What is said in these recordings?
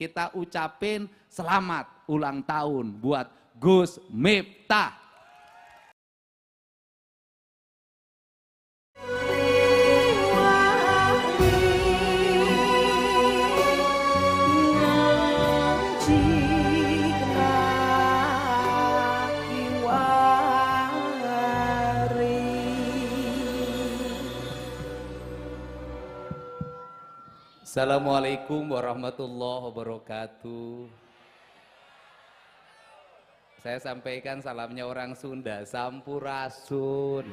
kita ucapin selamat ulang tahun buat Gus Miftah. Assalamualaikum warahmatullahi wabarakatuh. Saya sampaikan salamnya orang Sunda, Sampurasun.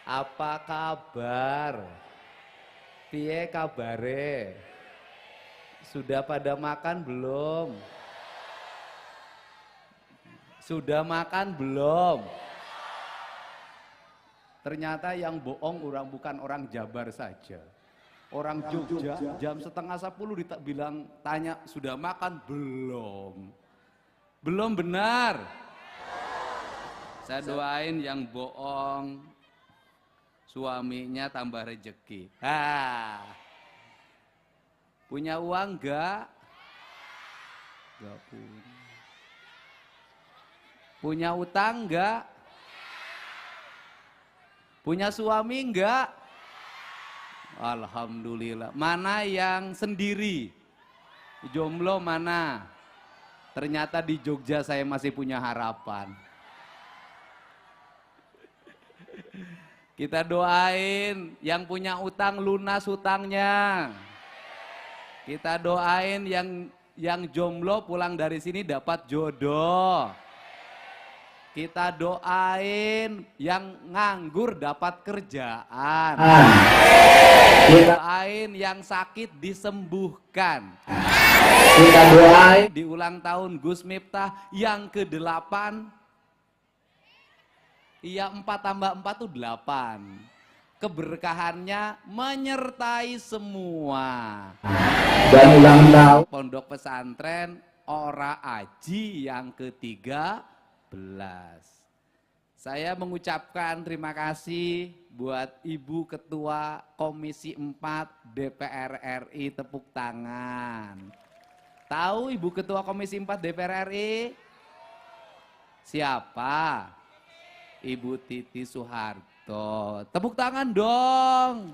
Apa kabar? Piye kabare? Sudah pada makan belum? Sudah makan belum? Ternyata yang bohong bukan orang Jabar saja. Orang Jogja jam 9:30 bilang tanya sudah makan belum? Belum benar. Saya doain yang bohong suaminya tambah rezeki. Punya uang enggak? Enggak punya. Punya utang enggak? Punya suami enggak? Alhamdulillah. Mana yang sendiri? Jomblo mana? Ternyata di Jogja saya masih punya harapan. Kita doain yang punya utang lunas hutangnya. Kita doain yang jomblo pulang dari sini dapat jodoh. Kita doain yang nganggur dapat kerjaan. Kita doain yang sakit disembuhkan. Kita doain di ulang tahun Gus Miftah yang ke-8. Iya, 4 tambah 4 itu 8. Keberkahannya menyertai semua. Dan ulang tahun Pondok Pesantren Ora Aji yang ke-13. Saya mengucapkan terima kasih buat Ibu Ketua Komisi 4 DPR RI, tepuk tangan. Tahu Ibu Ketua Komisi 4 DPR RI? Siapa? Ibu Titi Soeharto. Tepuk tangan dong.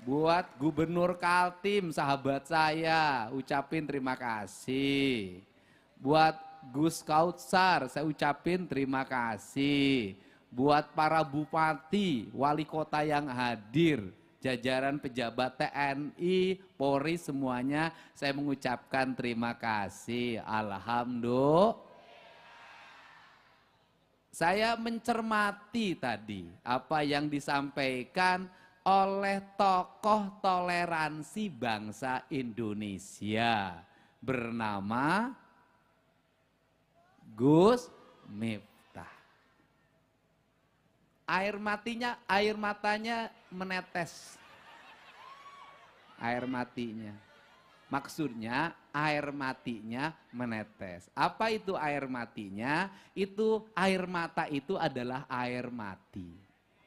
Buat Gubernur Kaltim, sahabat saya, ucapin terima kasih. Buat Gus Kautsar, saya ucapin terima kasih. Buat para bupati, wali kota yang hadir, jajaran pejabat TNI, Polri semuanya, saya mengucapkan terima kasih. Alhamdulillah. Saya mencermati tadi apa yang disampaikan oleh tokoh toleransi bangsa Indonesia bernama Gus Miftah. Air matanya menetes. Air matinya. Maksudnya air matinya menetes. Apa itu air matinya? Itu air mata itu adalah air mati.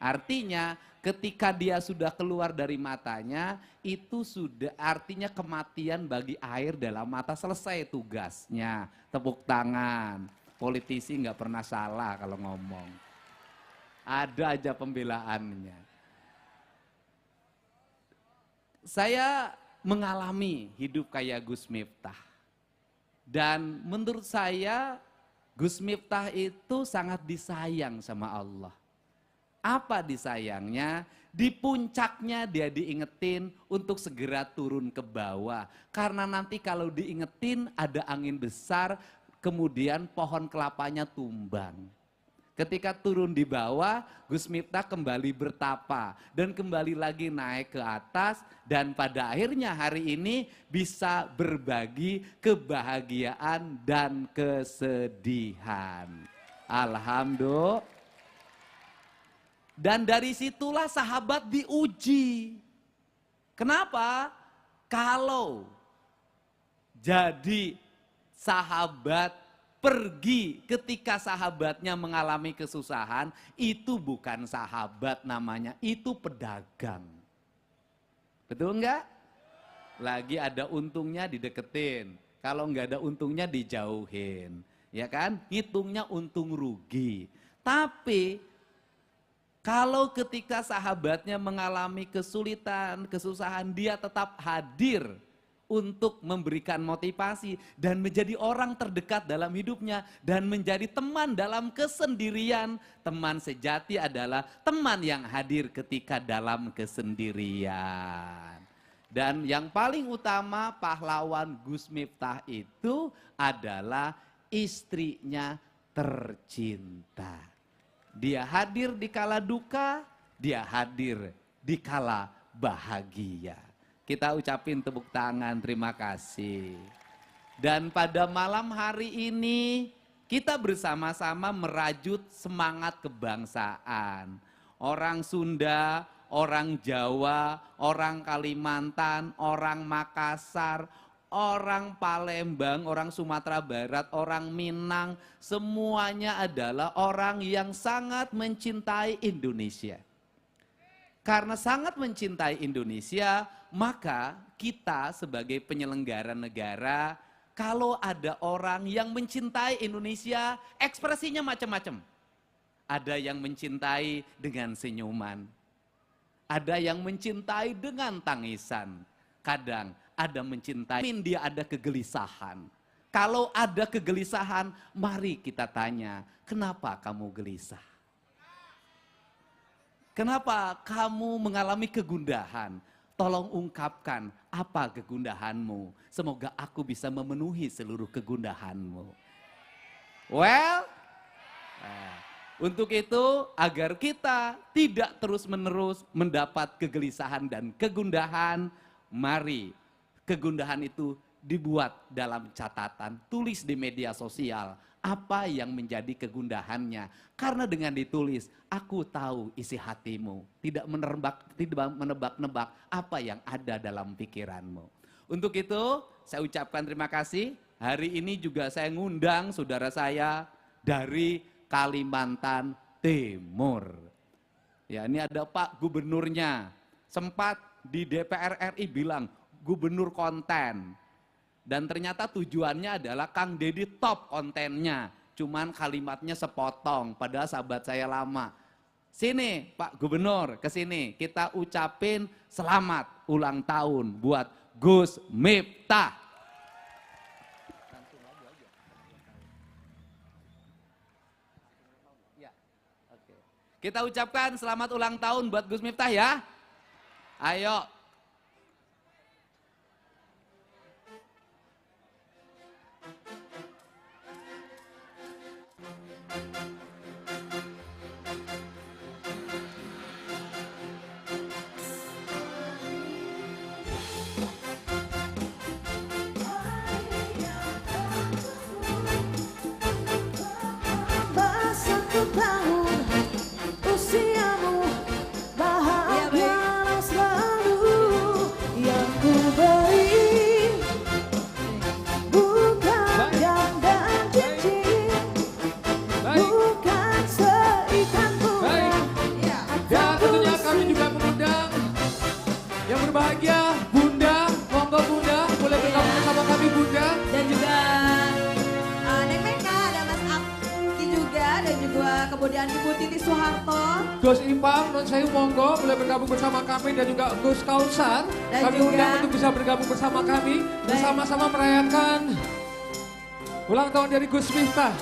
Artinya ketika dia sudah keluar dari matanya, itu sudah artinya kematian bagi air dalam mata, selesai tugasnya. Tepuk tangan. Politisi nggak pernah salah kalau ngomong. Ada aja pembelaannya. Saya mengalami hidup kayak Gus Miftah. Dan menurut saya Gus Miftah itu sangat disayang sama Allah. Apa disayangnya? Di puncaknya dia diingetin untuk segera turun ke bawah. Karena nanti kalau diingetin ada angin besar, kemudian pohon kelapanya tumbang. Ketika turun di bawah, Gus Miftah kembali bertapa dan kembali lagi naik ke atas, dan pada akhirnya hari ini bisa berbagi kebahagiaan dan kesedihan. Alhamdulillah. Dan dari situlah sahabat diuji. Kenapa? Kalau jadi sahabat pergi ketika sahabatnya mengalami kesusahan, itu bukan sahabat namanya, itu pedagang. Betul enggak? Lagi ada untungnya dideketin. Kalau nggak ada untungnya dijauhin. Ya kan? Hitungnya untung rugi. Tapi kalau ketika sahabatnya mengalami kesulitan, kesusahan, dia tetap hadir untuk memberikan motivasi dan menjadi orang terdekat dalam hidupnya dan menjadi teman dalam kesendirian. Teman sejati adalah teman yang hadir ketika dalam kesendirian. Dan yang paling utama pahlawan Gus Miftah itu adalah istrinya tercinta. Dia hadir di kala duka, dia hadir di kala bahagia. Kita ucapin tepuk tangan, terima kasih. Dan pada malam hari ini kita bersama-sama merajut semangat kebangsaan. Orang Sunda, orang Jawa, orang Kalimantan, orang Makassar, orang Palembang, orang Sumatera Barat, orang Minang, semuanya adalah orang yang sangat mencintai Indonesia. Karena sangat mencintai Indonesia, maka kita sebagai penyelenggara negara, kalau ada orang yang mencintai Indonesia, ekspresinya macam-macam. Ada yang mencintai dengan senyuman, ada yang mencintai dengan tangisan, kadang ada mencintai, dia ada kegelisahan. Kalau ada kegelisahan, mari kita tanya, kenapa kamu gelisah? Kenapa kamu mengalami kegundahan? Tolong ungkapkan apa kegundahanmu. Semoga aku bisa memenuhi seluruh kegundahanmu. Well, untuk itu agar kita tidak terus-menerus mendapat kegelisahan dan kegundahan, mari kegundahan itu dibuat dalam catatan, tulis di media sosial apa yang menjadi kegundahannya. Karena dengan ditulis, aku tahu isi hatimu, tidak menebak-nebak apa yang ada dalam pikiranmu. Untuk itu, saya ucapkan terima kasih. Hari ini juga saya ngundang saudara saya dari Kalimantan Timur. Ya, ini ada Pak Gubernurnya. Sempat di DPR RI bilang, gubernur konten. Dan ternyata tujuannya adalah Kang Deddy top kontennya. Cuman kalimatnya sepotong, padahal sahabat saya lama. Sini Pak Gubernur, ke sini. Kita ucapin selamat ulang tahun buat Gus Miftah. Kita ucapkan selamat ulang tahun buat Gus Miftah ya. Ayo. Berbahagia Bunda, monggo Bunda boleh bergabung bersama kami Bunda. Dan juga Neng Meka, ada Mas Abdi juga, dan juga kemudian Ibu Titi Soeharto. Gus Ipang, non saya monggo boleh bergabung bersama kami dan juga Gus Kausar. Dan kami juga, undang untuk bisa bergabung bersama kami, bersama-sama merayakan ulang tahun dari Gus Miftah.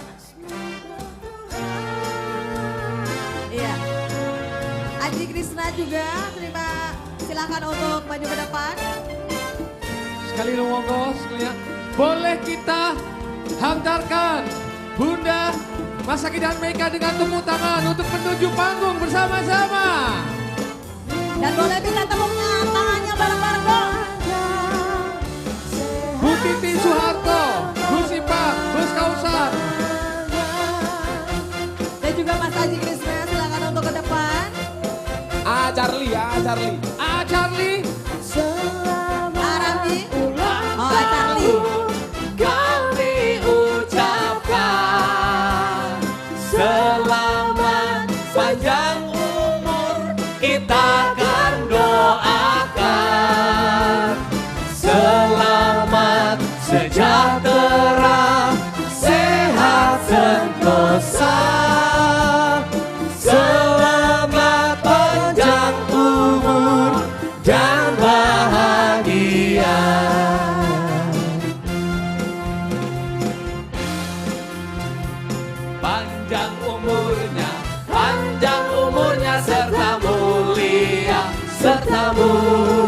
Iya, Adi Krisna juga, silakan untuk maju ke depan. Sekali monggo sekalian. Boleh kita hantarkan Bunda Mas Aki dan Meka dengan tepuk tangan untuk menuju panggung bersama-sama. Dan boleh minta tepuknya tangannya bareng-bareng dong. Bu Titi Soeharto, Gus Ipang, Gus Kausar. Dan juga Mas Adi Krisna, silakan untuk ke depan. Charlie. Charlie. Arabi. Oh, Charlie. Kami ucapkan selamat panjang umur, kita akan doakan sejahtera, sehat sentosa, selamat panjang umur dan bahagia. Panjang umurnya serta mulia, serta mulia.